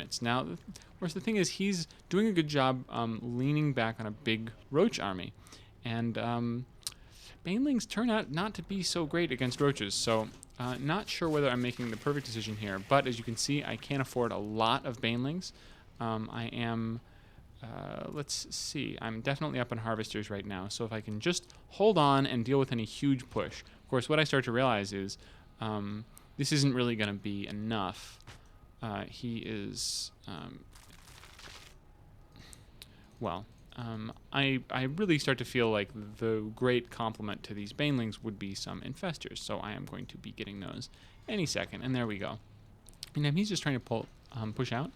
units. Now, of course, the thing is he's doing a good job leaning back on a big roach army. And banelings turn out not to be so great against roaches, so not sure whether I'm making the perfect decision here. But as you can see, I can't afford a lot of banelings. I am... let's see, I'm definitely up on harvesters right now, so if I can just hold on and deal with any huge push. Of course, what I start to realize is this isn't really going to be enough. He is, I really start to feel like the great complement to these banelings would be some infestors, so I am going to be getting those any second, and there we go. And he's just trying to push out.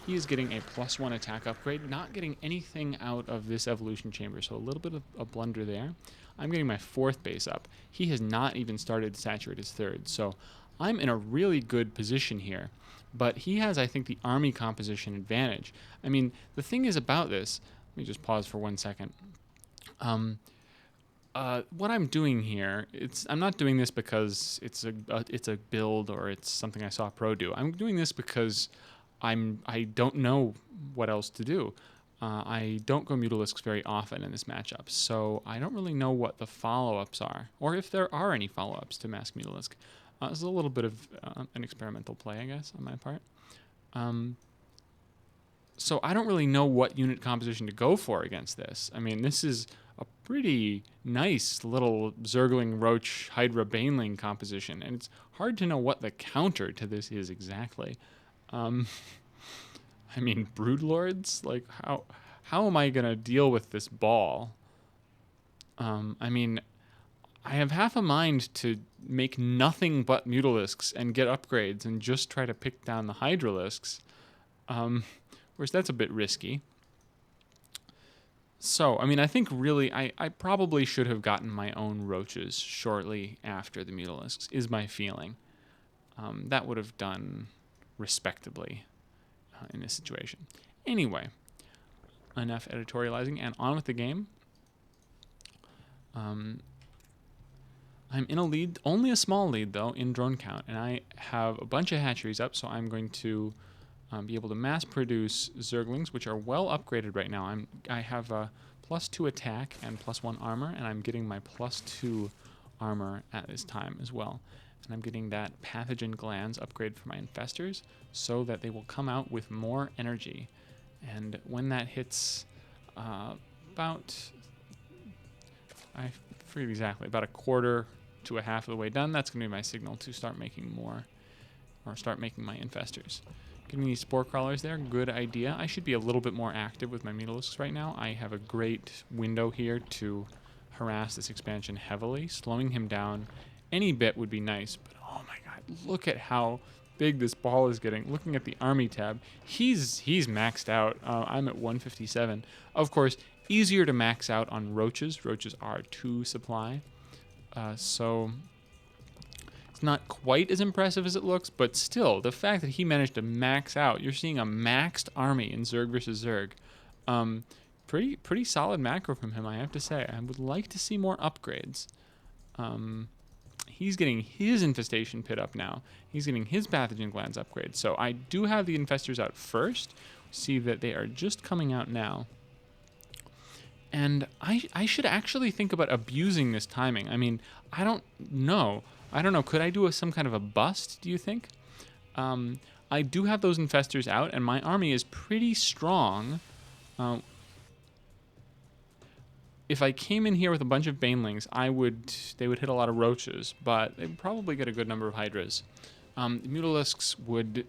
He is getting a +1 attack upgrade, not getting anything out of this evolution chamber, so a little bit of a blunder there. I'm getting my 4th base up. He has not even started to saturate his 3rd, so I'm in a really good position here. But he has, I think, the army composition advantage. I mean, the thing is about this, let me just pause for 1 second. What I'm doing here, I'm not doing this because it's a build or it's something I saw a pro do. I'm doing this because I don't know what else to do. I don't go Mutalisks very often in this matchup, so I don't really know what the follow-ups are, or if there are any follow-ups to Mask Mutalisk. This is a little bit of an experimental play, I guess, on my part. So I don't really know what unit composition to go for against this. I mean, this is a pretty nice little Zergling, Roach, Hydra, Baneling composition, and it's hard to know what the counter to this is exactly. I mean, Broodlords? Like, how am I going to deal with this ball? I mean, I have half a mind to make nothing but Mutalisks and get upgrades and just try to pick down the Hydralisks. Whereas that's a bit risky. So, I mean, I think really I probably should have gotten my own Roaches shortly after the Mutalisks, is my feeling. That would have done respectably in this situation. Anyway, enough editorializing and on with the game. I'm in a lead, only a small lead though, in drone count, and I have a bunch of hatcheries up, so I'm going to be able to mass produce Zerglings, which are well upgraded right now. I have a +2 attack and +1 armor, and I'm getting my +2 armor at this time as well. And I'm getting that pathogen glands upgrade for my infestors so that they will come out with more energy. And when that hits about, I forget exactly, about a quarter to a half of the way done, that's going to be my signal to start making more, or start making my infestors. Getting these spore crawlers there, good idea. I should be a little bit more active with my Mutalisks right now. I have a great window here to harass this expansion heavily. Slowing him down any bit would be nice, but oh my god, look at how big this ball is getting. Looking at the army tab, he's maxed out. I'm at 157. Of course, easier to max out on roaches. Roaches are 2 supply, so it's not quite as impressive as it looks, but still, the fact that he managed to max out, you're seeing a maxed army in Zerg versus Zerg. Pretty solid macro from him, I have to say. I would like to see more upgrades. He's getting his infestation pit up now. He's getting his pathogen glands upgrade. So I do have the infestors out first. See that they are just coming out now. And I should actually think about abusing this timing. I mean, I don't know. Could I do some kind of a bust, do you think? I do have those infestors out, and my army is pretty strong. If I came in here with a bunch of banelings, they would hit a lot of roaches, but they'd probably get a good number of hydras. Mutalisks would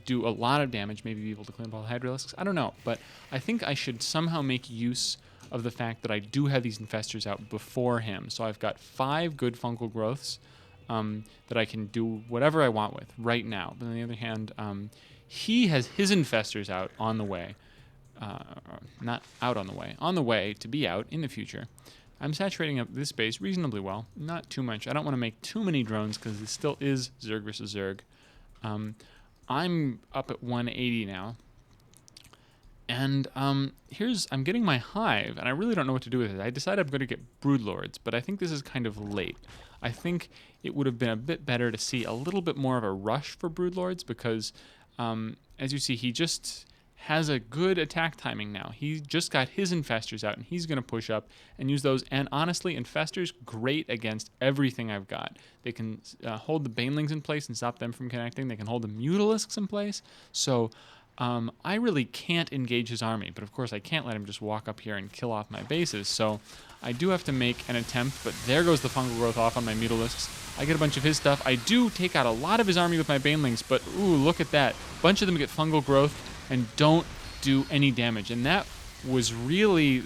do a lot of damage, maybe be able to clean up all the hydralisks. I don't know, but I think I should somehow make use of the fact that I do have these infestors out before him. So I've got 5 good fungal growths that I can do whatever I want with right now. But on the other hand, he has his infestors out on the way. Not out on the way to be out in the future. I'm saturating up this base reasonably well, not too much. I don't want to make too many drones because it still is Zerg versus Zerg. I'm up at 180 now, and I'm getting my hive, and I really don't know what to do with it. I decided I'm going to get Broodlords, but I think this is kind of late. I think it would have been a bit better to see a little bit more of a rush for Broodlords because as you see, he just has a good attack timing now. He just got his infestors out, and he's going to push up and use those. And honestly, infestors, great against everything I've got. They can hold the banelings in place and stop them from connecting. They can hold the mutalisks in place. So I really can't engage his army, but of course I can't let him just walk up here and kill off my bases. So I do have to make an attempt, but there goes the fungal growth off on my mutalisks. I get a bunch of his stuff. I do take out a lot of his army with my banelings, but ooh, look at that. A bunch of them get fungal growth and don't do any damage. And that was really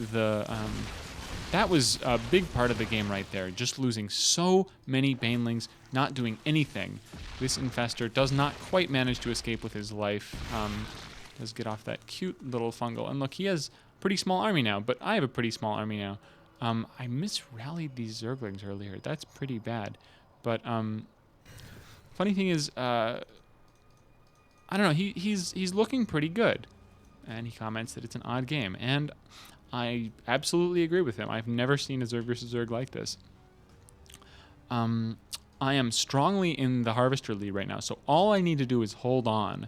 that was a big part of the game right there. Just losing so many banelings, not doing anything. This infestor does not quite manage to escape with his life. Does get off that cute little fungal. And look, he has a pretty small army now, but I have a pretty small army now. I misrallied these Zerglings earlier. That's pretty bad. But funny thing is, I don't know. He's looking pretty good, and he comments that it's an odd game, and I absolutely agree with him. I've never seen a Zerg versus Zerg like this. I am strongly in the Harvester lead right now, so all I need to do is hold on,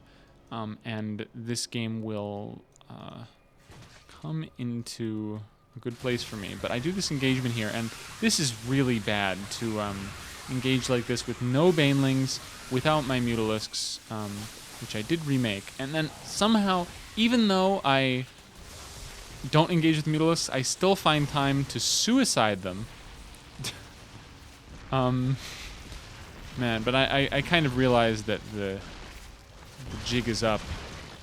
and this game will come into a good place for me. But I do this engagement here, and this is really bad to engage like this with no banelings, without my mutalisks, which I did remake. And then somehow, even though I don't engage with mutalisks, I still find time to suicide them. Man, but I kind of realized that the jig is up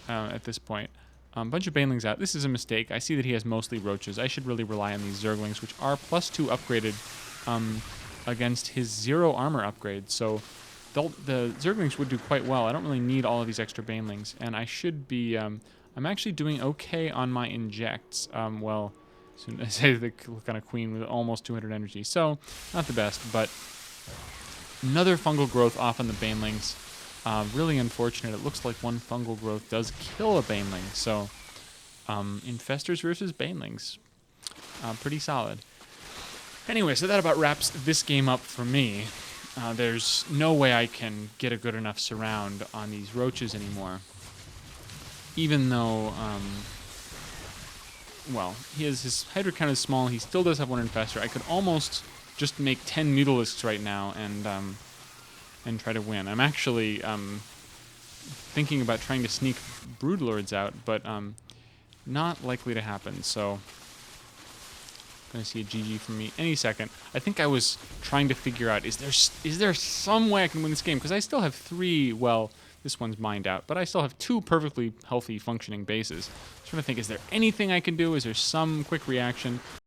at this point. Bunch of banelings out. This is a mistake. I see that he has mostly roaches. I should really rely on these Zerglings, which are +2 upgraded against his 0 armor upgrade. So the Zerglings would do quite well. I don't really need all of these extra banelings, and I should be. I'm actually doing okay on my injects. Well, soon I say the kind of queen with almost 200 energy, so not the best. But another fungal growth off on the banelings. Really unfortunate. It looks like one fungal growth does kill a baneling. So infestors versus banelings, pretty solid. Anyway, so that about wraps this game up for me. There's no way I can get a good enough surround on these roaches anymore. Even though, well, his Hydra count is small, he still does have one infestor. I could almost just make 10 mutalisks right now and try to win. I'm actually thinking about trying to sneak Broodlords out, but not likely to happen, so gonna see a GG from me any second. I think I was trying to figure out, is there some way I can win this game? Because I still have 3, well, this one's mined out, but I still have 2 perfectly healthy functioning bases. I'm trying to think, is there anything I can do? Is there some quick reaction?